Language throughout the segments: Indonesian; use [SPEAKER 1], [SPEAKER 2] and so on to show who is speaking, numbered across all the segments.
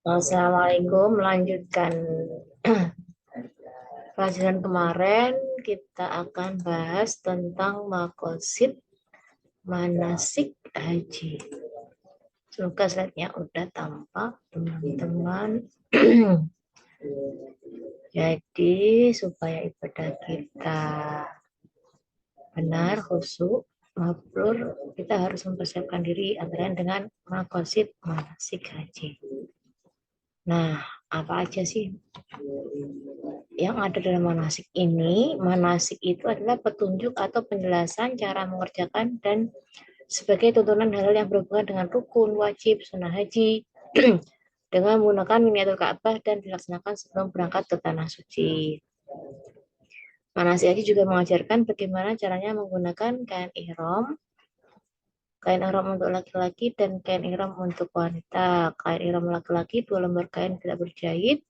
[SPEAKER 1] Assalamualaikum. Melanjutkan pelajaran kemarin, kita akan bahas tentang makosid manasik haji. Semoga slide-nya udah tampak, teman-teman. Jadi, supaya ibadah kita benar, khusyuk, mabrur, kita harus mempersiapkan diri antara dengan makosid manasik haji. Nah, apa aja sih yang ada dalam manasik ini? Manasik itu adalah petunjuk atau penjelasan cara mengerjakan dan sebagai tuntunan hal yang berhubungan dengan rukun, wajib, sunnah haji dengan menggunakan miniatur Ka'bah dan dilaksanakan sebelum berangkat ke tanah suci. Manasik haji juga mengajarkan bagaimana caranya menggunakan kain ihram. Kain ihram untuk laki-laki dan kain ihram untuk wanita. Kain ihram laki-laki 2 lembar kain tidak berjahit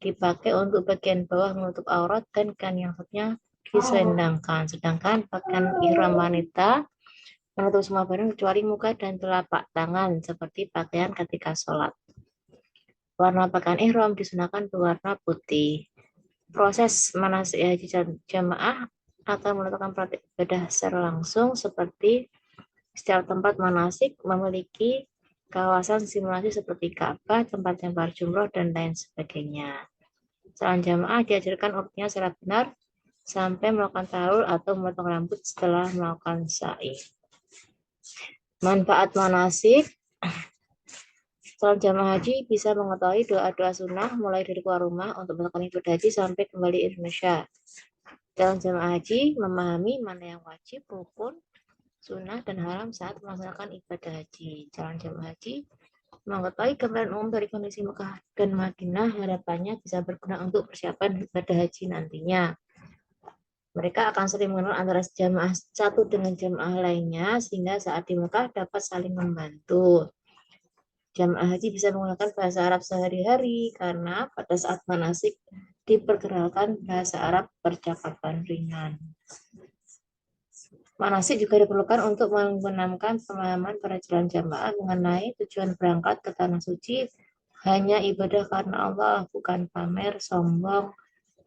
[SPEAKER 1] dipakai untuk bagian bawah menutup aurat dan kain yang satunya diselendangkan. Sedangkan pakaian ihram wanita menutup semua badan kecuali muka dan telapak tangan seperti pakaian ketika sholat. Warna pakaian ihram disunahkan berwarna putih. Proses manasik haji jamaah akan melakukan praktik ibadah secara langsung seperti setiap tempat manasik memiliki kawasan simulasi seperti Ka'bah, tempat-tempat jumroh, dan lain sebagainya. Salat jamaah diajarkan urutnya secara benar sampai melakukan tahlul atau memotong rambut setelah melakukan sa'i. Manfaat manasik. Salat jamaah haji bisa mengetahui doa-doa sunnah mulai dari keluar rumah untuk melakukan ibadah haji sampai kembali ke Indonesia. Dalam jamaah haji memahami mana yang wajib, rukun, sunnah, dan haram saat melaksanakan ibadah haji. Jalan jamaah haji mengetahui gambaran umum dari kondisi Mekah dan Madinah, harapannya bisa berguna untuk persiapan ibadah haji nantinya. Mereka akan sering mengenal antara jamaah satu dengan jamaah lainnya, sehingga saat di Mekah dapat saling membantu. Jamaah haji bisa menggunakan bahasa Arab sehari-hari, karena pada saat manasik diperkenalkan bahasa Arab percakapan ringan. Manasik juga diperlukan untuk menanamkan pemahaman para calon jamaah mengenai tujuan berangkat ke tanah suci hanya ibadah karena Allah, bukan pamer, sombong,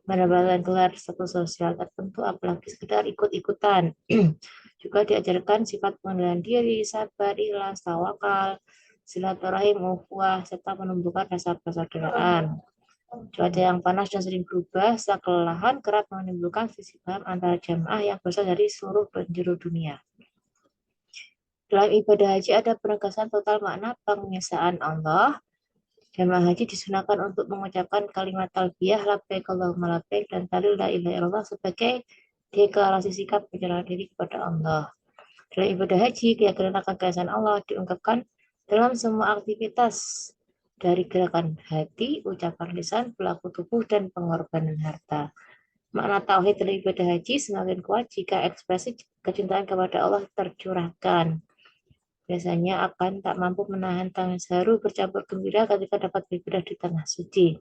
[SPEAKER 1] mendapatkan gelar status sosial tertentu, apalagi sekedar ikut-ikutan. Juga diajarkan sifat pengendalian diri, sabar, ikhlas, tawakal, silaturahim, ukhuwah, serta menumbuhkan rasa persaudaraan. Cuaca yang panas dan sering berubah serta kelelahan kerap menimbulkan sisi paham antara jamaah yang berasal dari seluruh penjuru dunia. Dalam ibadah haji ada penegasan total makna pengesaan Allah. Jamaah haji disunahkan untuk mengucapkan kalimat talbiyah labbaik Allahumma labbaik dan tahlil la ilaha illallah sebagai deklarasi sikap penyerahan diri kepada Allah. Dalam ibadah haji, keyakinan akan keesaan Allah diungkapkan dalam semua aktivitas, dari gerakan hati, ucapan lisan, pelaku tubuh, dan pengorbanan harta. Makna tauhid dalam ibadah haji semakin kuat jika ekspresi kecintaan kepada Allah tercurahkan. Biasanya akan tak mampu menahan tangis haru bercampur gembira ketika dapat beribadah di tanah suci.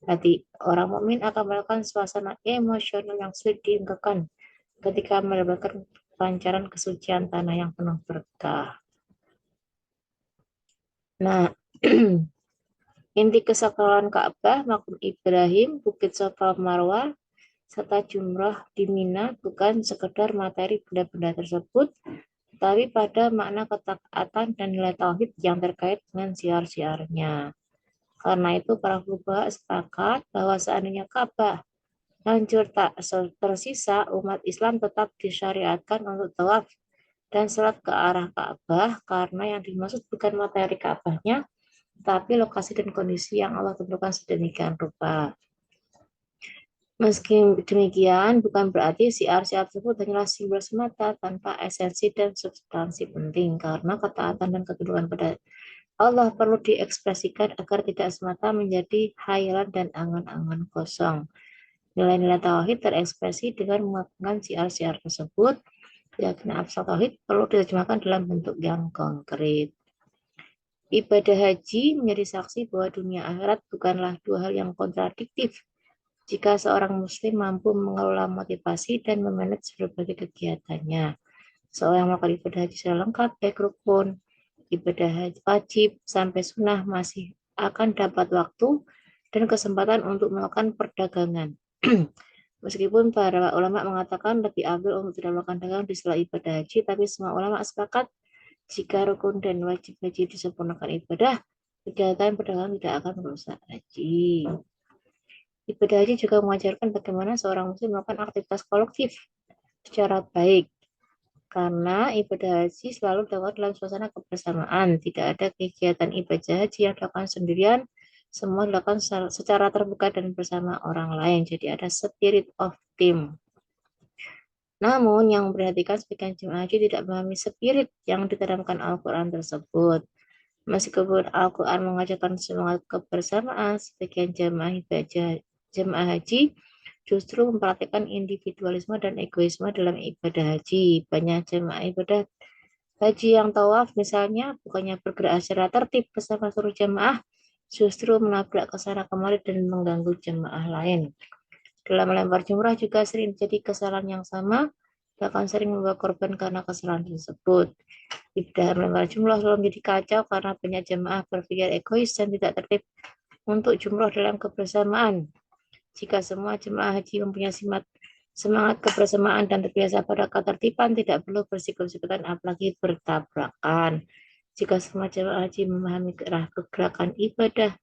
[SPEAKER 1] Hati orang mukmin akan melakukan suasana emosional yang sulit diungkapkan ketika mendapatkan pancaran kesucian tanah yang penuh berkah. Nah, inti kesakralan Ka'bah, makam Ibrahim, Bukit Safa Marwah, serta jumrah di Mina bukan sekedar materi benda-benda tersebut, tapi pada makna ketaatan dan nilai tauhid yang terkait dengan siar-siarnya. Karena itu para fuqaha sepakat bahwa seandainya Ka'bah hancur tak tersisa, umat Islam tetap disyariatkan untuk tawaf dan salat ke arah Ka'bah, karena yang dimaksud bukan materi Ka'bahnya, tapi lokasi dan kondisi yang Allah tentukan sedemikian rupa. Meski demikian, bukan berarti siar-siar tersebut hanyalah simbol semata tanpa esensi dan substansi penting, karena ketaatan dan ketundukan pada Allah perlu diekspresikan agar tidak semata menjadi khayalan dan angan-angan kosong. Nilai-nilai tauhid terekspresi dengan menggunakan siar-siar tersebut. Keyakinan abstrak tauhid perlu diterjemahkan dalam bentuk yang konkret. Ibadah haji menjadi saksi bahwa dunia akhirat bukanlah dua hal yang kontradiktif. Jika seorang muslim mampu mengelola motivasi dan memanage berbagai kegiatannya, seorang melakukan ibadah haji secara lengkap, baik rukun, ibadah haji wajib sampai sunnah masih akan dapat waktu dan kesempatan untuk melakukan perdagangan. Meskipun para ulama mengatakan lebih afdal untuk tidak melakukan dagang di sela ibadah haji, tapi semua ulama sepakat jika rukun dan wajib haji disempurnakan ibadah, kegiatan perdagangan tidak akan merusak haji. Ibadah haji juga mengajarkan bagaimana seorang muslim melakukan aktivitas kolektif secara baik. Karena ibadah haji selalu dilakukan dalam suasana kebersamaan. Tidak ada kegiatan ibadah haji yang dilakukan sendirian. Semua dilakukan secara terbuka dan bersama orang lain. Jadi ada spirit of team. Namun yang memperhatikan sebagian jemaah haji tidak memahami spirit yang ditanamkan Al-Quran tersebut. Meskipun Al-Quran mengajarkan semangat kebersamaan, sebagian jemaah haji justru mempraktikkan individualisme dan egoisme dalam ibadah haji. Banyak jemaah ibadah haji yang tawaf misalnya, bukannya bergerak secara tertib bersama seluruh jemaah, justru menabrak ke sana kemari dan mengganggu jemaah lain. Dalam melempar jumrah juga sering jadi kesalahan yang sama, bahkan sering membawa korban karena kesalahan tersebut. Ibadah melempar jumrah selalu menjadi kacau karena banyak jemaah berpikir egois dan tidak tertib untuk jumrah dalam kebersamaan. Jika semua jemaah haji mempunyai semangat kebersamaan dan terbiasa pada ketertiban, tidak perlu bersikap-sikutan apalagi bertabrakan. Jika semua jemaah haji memahami gerakan ibadah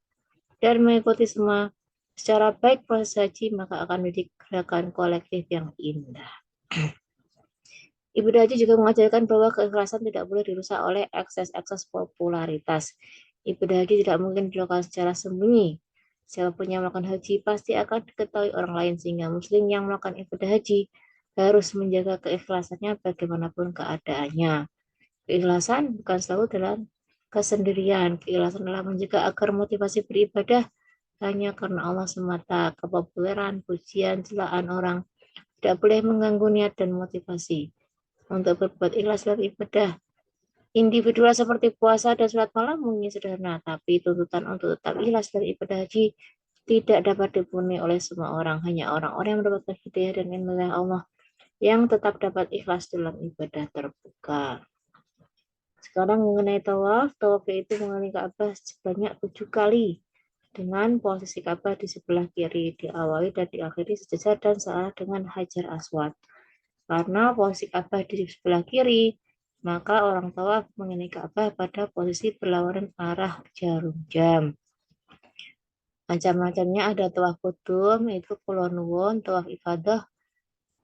[SPEAKER 1] dan mengikuti semua secara baik proses haji, maka akan menjadi gerakan kolektif yang indah. Ibadah haji juga mengajarkan bahwa keikhlasan tidak boleh dirusak oleh ekses-ekses popularitas. Ibadah haji tidak mungkin dilakukan secara sembunyi. Siapapun yang melakukan haji pasti akan diketahui orang lain, sehingga muslim yang melakukan ibadah haji harus menjaga keikhlasannya bagaimanapun keadaannya. Keikhlasan bukan selalu dalam kesendirian. Keikhlasan adalah menjaga agar motivasi beribadah hanya karena Allah semata. Kepopuleran, pujian, celaan orang tidak boleh mengganggu niat dan motivasi untuk berbuat ikhlas dalam ibadah. Individual seperti puasa dan sholat malam mungkin sederhana, tapi tuntutan untuk tetap ikhlas dalam ibadah haji tidak dapat dipenuhi oleh semua orang. Hanya orang-orang yang mendapatkan hidayah dan ilmu Allah yang tetap dapat ikhlas dalam ibadah terbuka. Sekarang mengenai tawaf, tawaf itu mengelilingi Ka'bah sebanyak 7 kali dengan posisi Ka'bah di sebelah kiri, diawali dan diakhiri sejajar dan searah dengan Hajar Aswad. Karena posisi Ka'bah di sebelah kiri, maka orang tawaf mengenai Ka'bah pada posisi berlawanan arah jarum jam. Macam-macamnya ada tawaf kudum, itu kula nuwun, tawaf ifadah,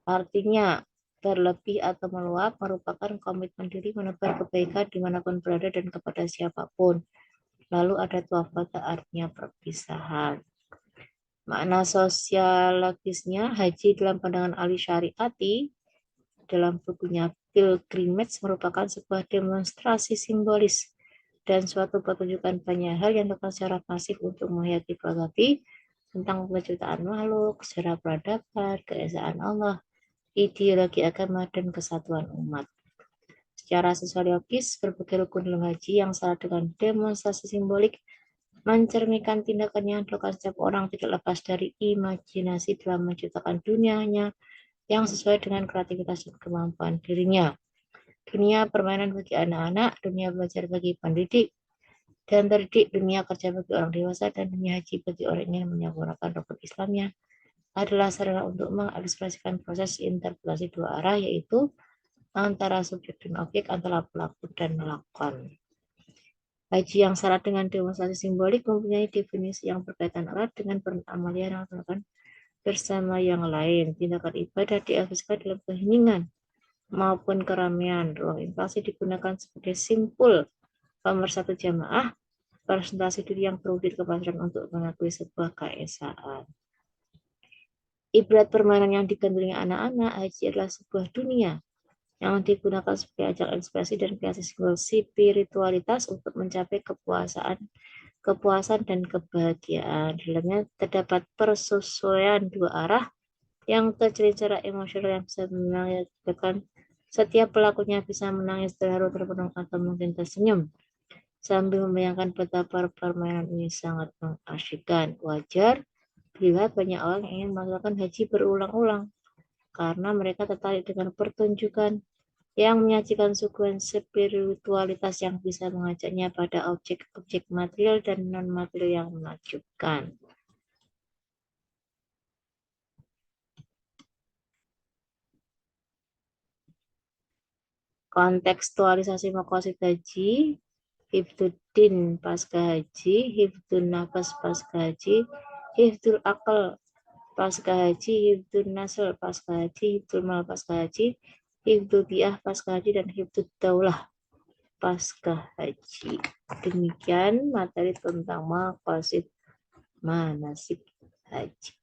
[SPEAKER 1] artinya berlebih atau meluap merupakan komitmen diri menebar kebaikan dimanapun berada dan kepada siapapun. Lalu ada tawaf wada, artinya perpisahan. Makna sosiologisnya, haji dalam pandangan ahli syariati dalam bukunya Pilgrimage merupakan sebuah demonstrasi simbolis dan suatu pertunjukan banyak hal yang dilakukan secara pasif untuk menghayati filosofi tentang penciptaan makhluk, sejarah peradaban, keesaan Allah, ideologi agama, dan kesatuan umat. Secara sosiologis, berbagai rukun dalam haji yang salah dengan demonstrasi simbolik mencerminkan tindakan yang dilakukan setiap orang tidak lepas dari imajinasi dalam menciptakan dunianya yang sesuai dengan kreativitas dan kemampuan dirinya. Dunia permainan bagi anak-anak, dunia belajar bagi pendidik dan terdidik, dunia kerja bagi orang dewasa, dan dunia haji bagi orang yang menyempurnakan rukun Islamnya adalah sarana untuk mengekspresikan proses interpretasi dua arah, yaitu antara subjek dan objek, antara pelaku dan melakukan. Haji yang syarat dengan demonstrasi simbolik mempunyai definisi yang berkaitan erat dengan amalia yang dilakukan bersama yang lain. Tindakan ibadah diaplikasikan dalam keheningan maupun keramaian. Ruang interaksi digunakan sebagai simpul pemersatu jamaah, presentasi diri yang berwujud kepastian untuk mengakui sebuah keesaan. Ibarat permainan yang digandrungi anak-anak, haji adalah sebuah dunia yang digunakan sebagai ajang ekspresi dan kreasi simbol spiritualitas untuk mencapai kepuasan dan kebahagiaan. Di dalamnya terdapat persesuaian dua arah yang terjadi secara emosional yang bisa mengakibatkan setiap pelakunya bisa menangis terharu, terpenuh, atau mungkin tersenyum sambil membayangkan betapa permainan ini sangat mengasyikkan. Wajar dilihat banyak orang yang ingin melakukan haji berulang-ulang karena mereka tertarik dengan pertunjukan yang menyajikan suguhan spiritualitas yang bisa mengajaknya pada objek-objek material dan non-material yang menakjubkan. Kontekstualisasi maqasid haji, hifdzuddin pasca haji, hifdzun nafas pasca haji, hifdzul akal pasca haji, hifdzun nasl pasca haji, hifdzul mal pasca haji, hifdzul bi'ah pasca haji, dan hifdzul daulah pasca haji. Demikian materi tentang maqasid manasik haji.